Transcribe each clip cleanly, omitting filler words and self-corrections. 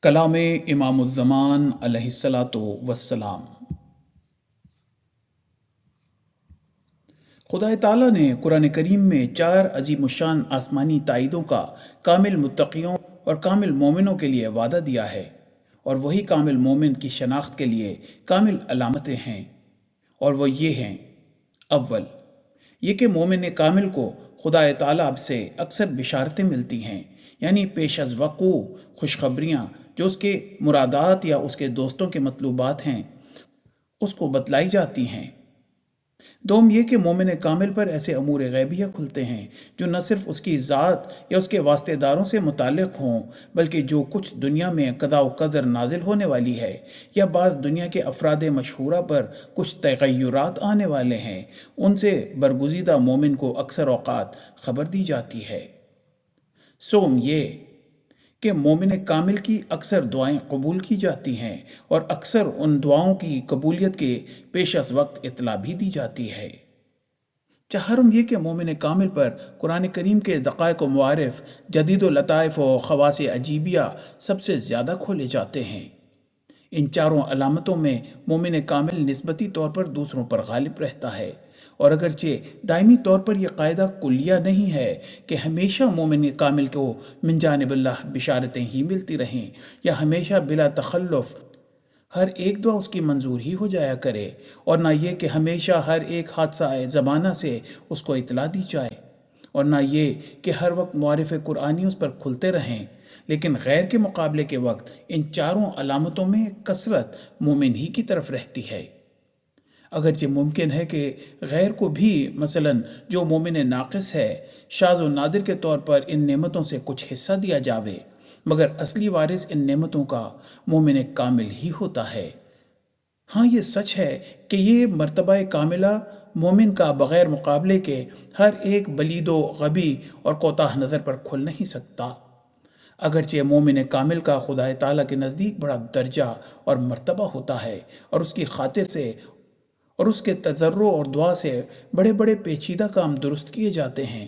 کلام امام الزمان علیہ الصلاۃ والسلام۔ خدا تعالیٰ نے قرآن کریم میں 4 عظیم الشان آسمانی تائیدوں کا کامل متقیوں اور کامل مومنوں کے لیے وعدہ دیا ہے، اور وہی کامل مومن کی شناخت کے لیے کامل علامتیں ہیں، اور وہ یہ ہیں: اول، یہ کہ مومن کامل کو خدا تعالیٰ سے اکثر بشارتیں ملتی ہیں، یعنی پیش از وقوع خوشخبریاں جو اس کے مرادات یا اس کے دوستوں کے مطلوبات ہیں اس کو بتلائی جاتی ہیں۔ دوم، یہ کہ مومن کامل پر ایسے امور غیبیہ کھلتے ہیں جو نہ صرف اس کی ذات یا اس کے واسطے داروں سے متعلق ہوں، بلکہ جو کچھ دنیا میں قضاء و قدر نازل ہونے والی ہے یا بعض دنیا کے افراد مشہورہ پر کچھ تغیرات آنے والے ہیں، ان سے برگزیدہ مومن کو اکثر اوقات خبر دی جاتی ہے۔ سوم، یہ کہ مومن کامل کی اکثر دعائیں قبول کی جاتی ہیں، اور اکثر ان دعاؤں کی قبولیت کے پیش از وقت اطلاع بھی دی جاتی ہے۔ چہارم، یہ کہ مومن کامل پر قرآن کریم کے دقائق و معارف، جدید و لطائف و خواص عجیبیہ سب سے زیادہ کھولے جاتے ہیں۔ ان چاروں علامتوں میں مومن کامل نسبتی طور پر دوسروں پر غالب رہتا ہے، اور اگرچہ دائمی طور پر یہ قاعدہ کلیہ نہیں ہے کہ ہمیشہ مومن کامل کو من جانب اللہ بشارتیں ہی ملتی رہیں یا ہمیشہ بلا تخلف ہر ایک دعا اس کی منظور ہی ہو جایا کرے، اور نہ یہ کہ ہمیشہ ہر ایک حادثہ زمانہ سے اس کو اطلاع دی جائے، اور نہ یہ کہ ہر وقت معارف قرآنی اس پر کھلتے رہیں، لیکن غیر کے مقابلے کے وقت ان چاروں علامتوں میں کثرت مومن ہی کی طرف رہتی ہے۔ اگرچہ ممکن ہے کہ غیر کو بھی، مثلاً جو مومن ناقص ہے، شاذ و نادر کے طور پر ان نعمتوں سے کچھ حصہ دیا جاوے، مگر اصلی وارث ان نعمتوں کا مومن کامل ہی ہوتا ہے۔ ہاں، یہ سچ ہے کہ یہ مرتبہ کاملہ مومن کا بغیر مقابلے کے ہر ایک بلید و غبی اور کوتاہ نظر پر کھل نہیں سکتا۔ اگرچہ مومن کامل کا خدا تعالیٰ کے نزدیک بڑا درجہ اور مرتبہ ہوتا ہے، اور اس کی خاطر سے اور اس کے تضرع اور دعا سے بڑے بڑے پیچیدہ کام درست کیے جاتے ہیں،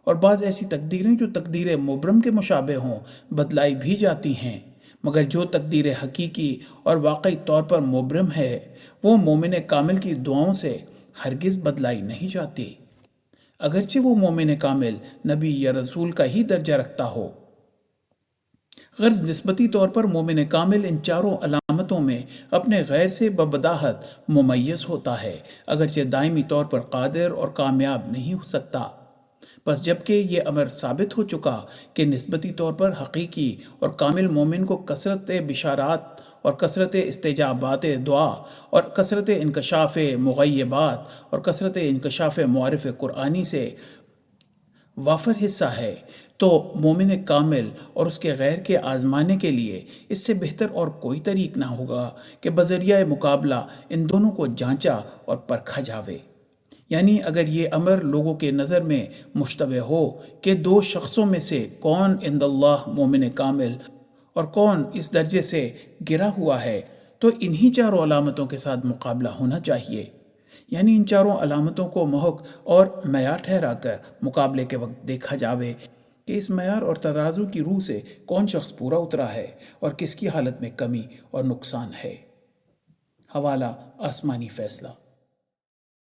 اور بعض ایسی تقدیریں جو تقدیر مبرم کے مشابہ ہوں بدلائی بھی جاتی ہیں، مگر جو تقدیر حقیقی اور واقعی طور پر مبرم ہے وہ مومن کامل کی دعاؤں سے ہرگز بدلائی نہیں جاتی، اگرچہ وہ مومن کامل نبی یا رسول کا ہی درجہ رکھتا ہو۔ غرض نسبتی طور پر مومن کامل ان چاروں علامتوں میں اپنے غیر سے ببداہت ممیز ہوتا ہے، اگرچہ دائمی طور پر قادر اور کامیاب نہیں ہو سکتا۔ بس جبکہ یہ امر ثابت ہو چکا کہ نسبتی طور پر حقیقی اور کامل مومن کو کثرت بشارات اور کثرت استجابات دعا اور کثرت انکشاف مغیبات اور کثرت انکشاف معارف قرآنی سے وافر حصہ ہے، تو مومن کامل اور اس کے غیر کے آزمانے کے لیے اس سے بہتر اور کوئی طریق نہ ہوگا کہ بذریعہ مقابلہ ان دونوں کو جانچا اور پرکھا جاوے۔ یعنی اگر یہ امر لوگوں کے نظر میں مشتبہ ہو کہ 2 شخصوں میں سے کون عند اللہ مومن کامل اور کون اس درجے سے گرا ہوا ہے، تو انہی چاروں علامتوں کے ساتھ مقابلہ ہونا چاہیے، یعنی ان چاروں علامتوں کو محک اور معیار ٹھہرا کر مقابلے کے وقت دیکھا جاوے کہ اس معیار اور ترازو کی روح سے کون شخص پورا اترا ہے اور کس کی حالت میں کمی اور نقصان ہے۔ حوالہ آسمانی فیصلہ۔